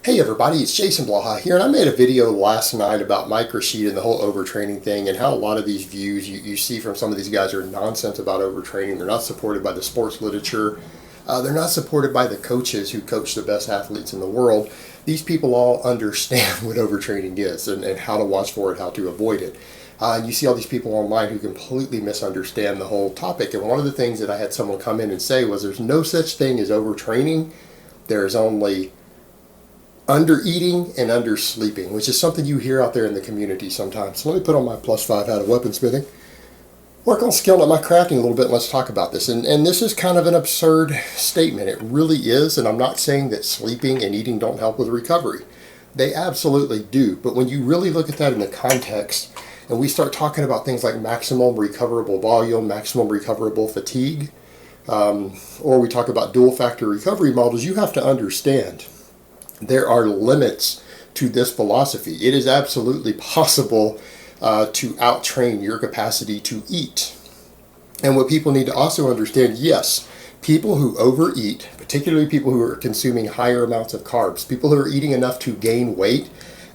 Hey everybody, it's Jason Blaha here, and I made a video last night about microsheet and the whole overtraining thing and how a lot of these views you see from some of these guys are nonsense about overtraining. They're not supported by the sports literature. They're not supported by the coaches who coach the best athletes in the world. These people all understand what overtraining is and how to watch for it, how to avoid it. And you see all these people online who completely misunderstand the whole topic. And one of the things that I had someone come in and say was there's no such thing as overtraining. There's only undereating and undersleeping, which is something you hear out there in the community sometimes. So let me put on my +5 hat of weaponsmithing, work on scaling up my crafting a little bit, and let's talk about this. And this is kind of an absurd statement. It really is, and I'm not saying that sleeping and eating don't help with recovery. They absolutely do, but when you really look at that in the context, and we start talking about things like maximum recoverable volume, maximum recoverable fatigue, or we talk about dual factor recovery models, you have to understand there are limits to this philosophy. It is absolutely possible to out-train your capacity to eat. And what people need to also understand, yes, people who overeat, particularly people who are consuming higher amounts of carbs, people who are eating enough to gain weight,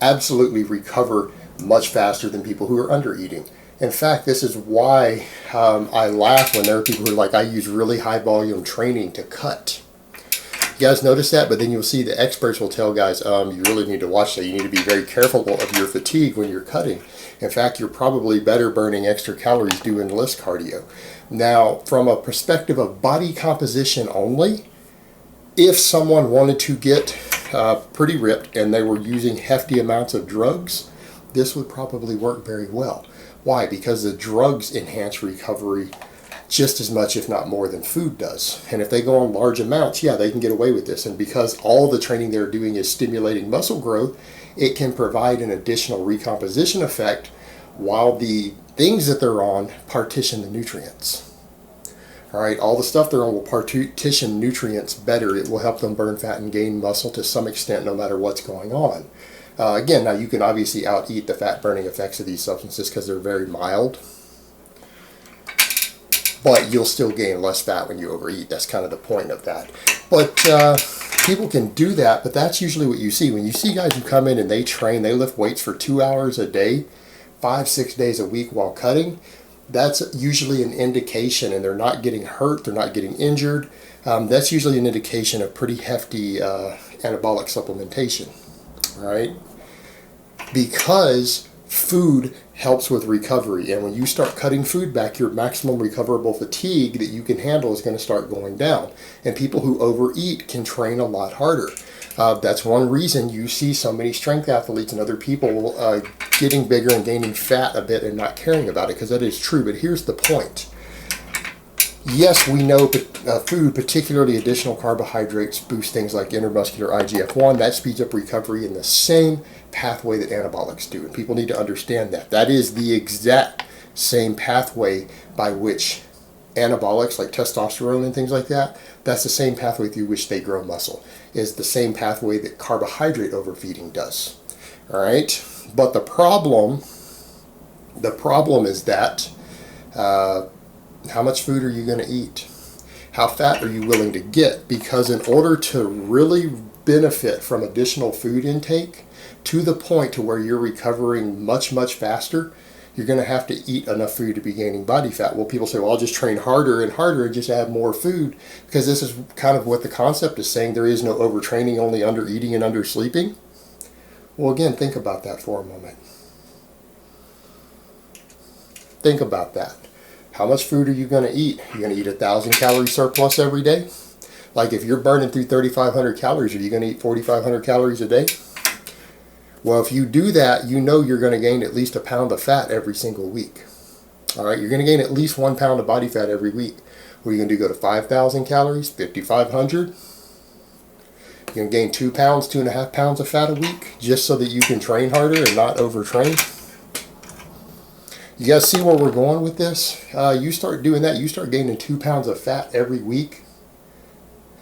absolutely recover much faster than people who are undereating. In fact, this is why I laugh when there are people who are like, I use really high volume training to cut. You guys notice that? But then you'll see the experts will tell guys, you really need to watch that. You need to be very careful of your fatigue when you're cutting. In fact, you're probably better burning extra calories doing less cardio. Now, from a perspective of body composition only, if someone wanted to get pretty ripped and they were using hefty amounts of drugs, this would probably work very well. Why? Because the drugs enhance recovery just as much, if not more, than food does. And if they go on large amounts, yeah, they can get away with this. And because all the training they're doing is stimulating muscle growth, it can provide an additional recomposition effect while the things that they're on partition the nutrients. All right, all the stuff they're on will partition nutrients better. It will help them burn fat and gain muscle to some extent, no matter what's going on. Again, now you can obviously out-eat the fat-burning effects of these substances because they're very mild. But you'll still gain less fat when you overeat. That's kind of the point of that. But people can do that, but that's usually what you see. When you see guys who come in and they train, they lift weights for 2 hours a day, 5-6 days a week while cutting, that's usually an indication, and they're not getting hurt, they're not getting injured. That's usually an indication of pretty hefty anabolic supplementation, all right? Because food helps with recovery, and when you start cutting food back, your maximum recoverable fatigue that you can handle is going to start going down. And people who overeat can train a lot harder. That's one reason you see so many strength athletes and other people getting bigger and gaining fat a bit and not caring about it, because that is true. But here's the point. Yes, we know food, particularly additional carbohydrates, boost things like intramuscular IGF-1. That speeds up recovery in the same pathway that anabolics do. And people need to understand that. That is the exact same pathway by which anabolics, like testosterone and things like that, that's the same pathway through which they grow muscle. Is the same pathway that carbohydrate overfeeding does. All right? But the problem is that how much food are you going to eat? How fat are you willing to get? Because in order to really benefit from additional food intake to the point to where you're recovering much, much faster, you're going to have to eat enough food to be gaining body fat. Well, people say, well, I'll just train harder and harder and just add more food, because this is kind of what the concept is saying. There is no overtraining, only undereating and undersleeping. Well, again, think about that for a moment. Think about that. How much food are you going to eat? You're going to eat 1,000 calorie surplus every day? Like if you're burning through 3,500 calories, are you going to eat 4,500 calories a day? Well, if you do that, you know you're going to gain at least a pound of fat every single week. All right, you're going to gain at least 1 pound of body fat every week. What are you going to do? Go to 5,000 calories, 5,500? You're going to gain 2 pounds, 2.5 pounds of fat a week just so that you can train harder and not overtrain? You guys see where we're going with this? You start doing that, you start gaining 2 pounds of fat every week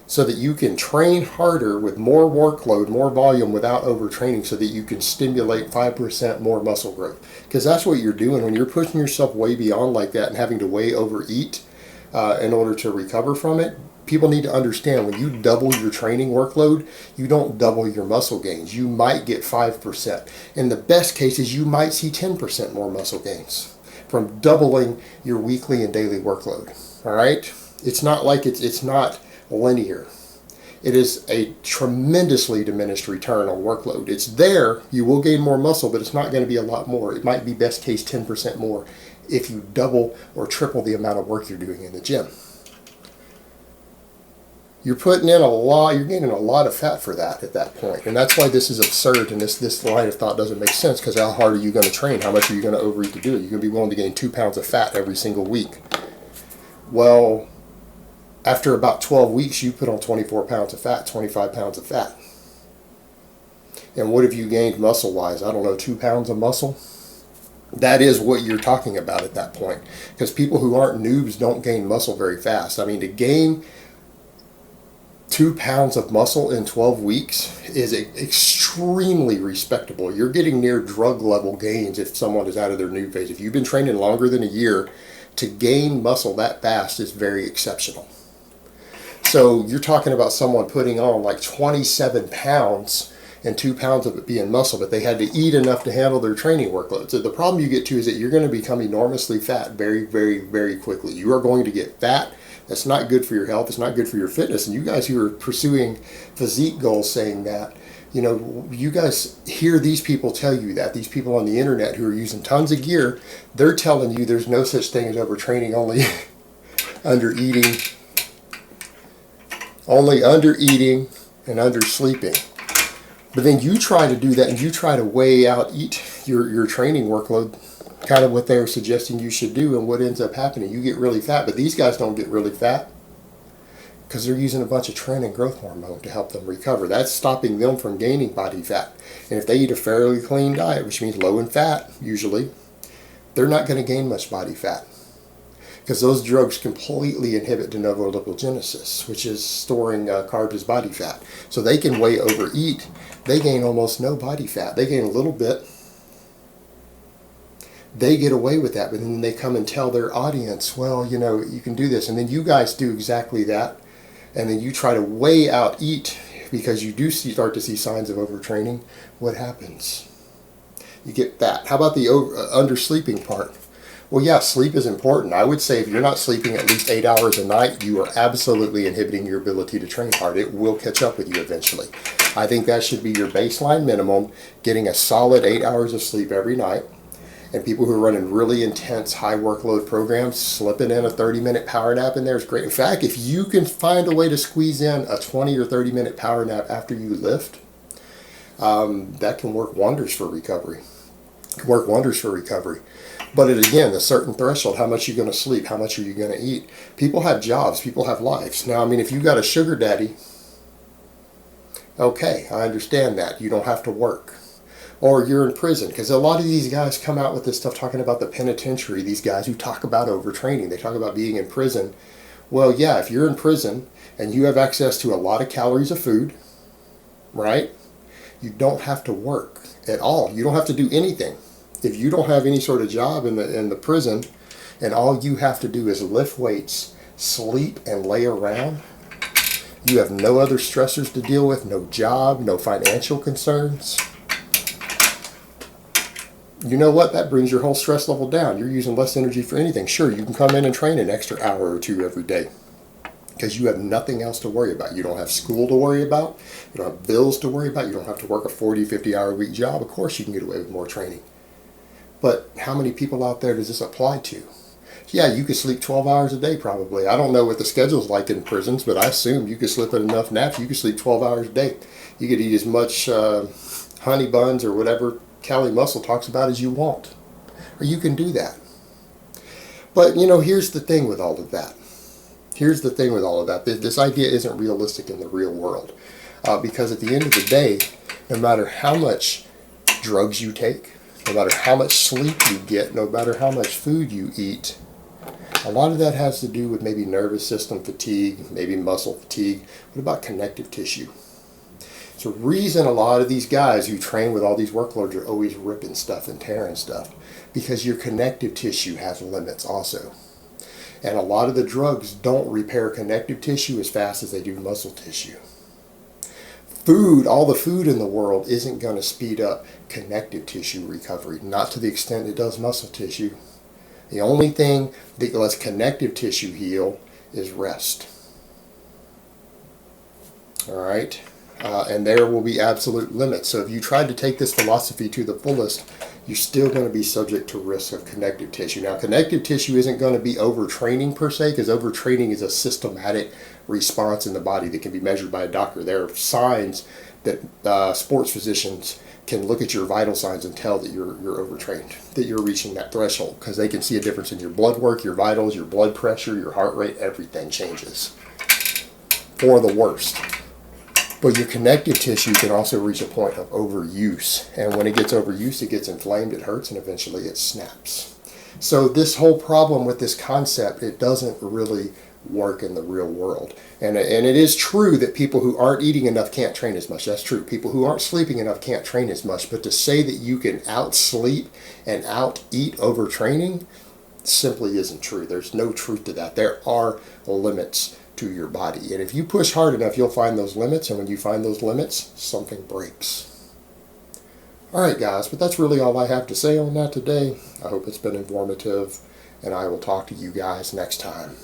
so that you can train harder with more workload, more volume without overtraining, so that you can stimulate 5% more muscle growth. Because that's what you're doing when you're pushing yourself way beyond like that and having to way overeat in order to recover from it. people need to understand, when you double your training workload, you don't double your muscle gains. You might get 5%. In the best cases, you might see 10% more muscle gains from doubling your weekly and daily workload. All right? It's not like it's not linear. It is a tremendously diminished return on workload. It's there, you will gain more muscle, but it's not going to be a lot more. It might be best case 10% more if you double or triple the amount of work you're doing in the gym. You're putting in a lot, you're gaining a lot of fat for that at that point. And that's why this is absurd, and this line of thought doesn't make sense, because how hard are you going to train? How much are you going to overeat to do it? You're going to be willing to gain 2 pounds of fat every single week. Well, after about 12 weeks, you put on 24 pounds of fat, 25 pounds of fat. And what have you gained muscle-wise? I don't know, 2 pounds of muscle? That is what you're talking about at that point. Because people who aren't noobs don't gain muscle very fast. I mean, to gain 2 pounds of muscle in 12 weeks is extremely respectable. You're getting near drug level gains if someone is out of their noob phase. If you've been training longer than a year, to gain muscle that fast is very exceptional. So you're talking about someone putting on like 27 pounds and 2 pounds of it being muscle, but they had to eat enough to handle their training workload. So the problem you get to is that you're going to become enormously fat very, very, very quickly. You are going to get fat. That's not good for your health. It's not good for your fitness. And you guys who are pursuing physique goals saying that, you know, you guys hear these people tell you that. These people on the internet who are using tons of gear, they're telling you there's no such thing as overtraining, only undereating. Only undereating and undersleeping. But then you try to do that, and you try to weigh out your training workload, kind of what they're suggesting you should do, and what ends up happening. You get really fat, but these guys don't get really fat because they're using a bunch of trend and growth hormone to help them recover. That's stopping them from gaining body fat. And if they eat a fairly clean diet, which means low in fat usually, they're not going to gain much body fat, because those drugs completely inhibit de novo lipogenesis, which is storing carbs as body fat. So they can way overeat. They gain almost no body fat. They gain a little bit. They get away with that, but then they come and tell their audience, well, you know, you can do this. And then you guys do exactly that. And then you try to weigh out eat because you do start to see signs of overtraining. What happens? You get fat. How about the undersleeping part? Well, yeah, sleep is important. I would say if you're not sleeping at least 8 hours a night, you are absolutely inhibiting your ability to train hard. It will catch up with you eventually. I think that should be your baseline minimum, getting a solid 8 hours of sleep every night. And people who are running really intense, high workload programs, slipping in a 30-minute power nap in there is great. In fact, if you can find a way to squeeze in a 20 or 30-minute power nap after you lift, that can work wonders for recovery. But again, a certain threshold, how much are you going to sleep? How much are you going to eat? People have jobs. People have lives. Now, I mean, if you've got a sugar daddy, okay, I understand that. You don't have to work. Or you're in prison, because a lot of these guys come out with this stuff talking about the penitentiary, these guys who talk about overtraining. They talk about being in prison. Well, yeah, if you're in prison and you have access to a lot of calories of food, right, you don't have to work at all. You don't have to do anything. If you don't have any sort of job in the prison, and all you have to do is lift weights, sleep, and lay around, you have no other stressors to deal with, no job, no financial concerns. You know what? That brings your whole stress level down. You're using less energy for anything. Sure, you can come in and train an extra hour or two every day because you have nothing else to worry about. You don't have school to worry about. You don't have bills to worry about. You don't have to work a 40, 50-hour week job. Of course you can get away with more training. But how many people out there does this apply to? Yeah, you could sleep 12 hours a day probably. I don't know what the schedule's like in prisons, but I assume you could slip in enough naps. You could sleep 12 hours a day. You could eat as much honey buns or whatever Cali Muscle talks about as you want. Or you can do that. But, you know, here's the thing with all of that. This idea isn't realistic in the real world. Because at the end of the day, no matter how much drugs you take, no matter how much sleep you get, no matter how much food you eat, a lot of that has to do with maybe nervous system fatigue, maybe muscle fatigue. What about connective tissue? It's the reason a lot of these guys who train with all these workloads are always ripping stuff and tearing stuff, because your connective tissue has limits also. And a lot of the drugs don't repair connective tissue as fast as they do muscle tissue. Food, all the food in the world isn't going to speed up connective tissue recovery, not to the extent it does muscle tissue. The only thing that lets connective tissue heal is rest. All right? And there will be absolute limits. So if you tried to take this philosophy to the fullest, you're still going to be subject to risk of connective tissue. Now, connective tissue isn't going to be overtraining per se, because overtraining is a systematic response in the body that can be measured by a doctor. There are signs that sports physicians can look at your vital signs and tell that you're overtrained, that you're reaching that threshold, because they can see a difference in your blood work, your vitals, your blood pressure, your heart rate. Everything changes for the worst. But your connective tissue can also reach a point of overuse. And when it gets overused, it gets inflamed, it hurts, and eventually it snaps. So this whole problem with this concept, it doesn't really work in the real world. And it is true that people who aren't eating enough can't train as much. That's true. People who aren't sleeping enough can't train as much. But to say that you can out-sleep and out-eat overtraining simply isn't true. There's no truth to that. There are limits to your body. And if you push hard enough, you'll find those limits. And when you find those limits, something breaks. All right, guys, but that's really all I have to say on that today. I hope it's been informative, and I will talk to you guys next time.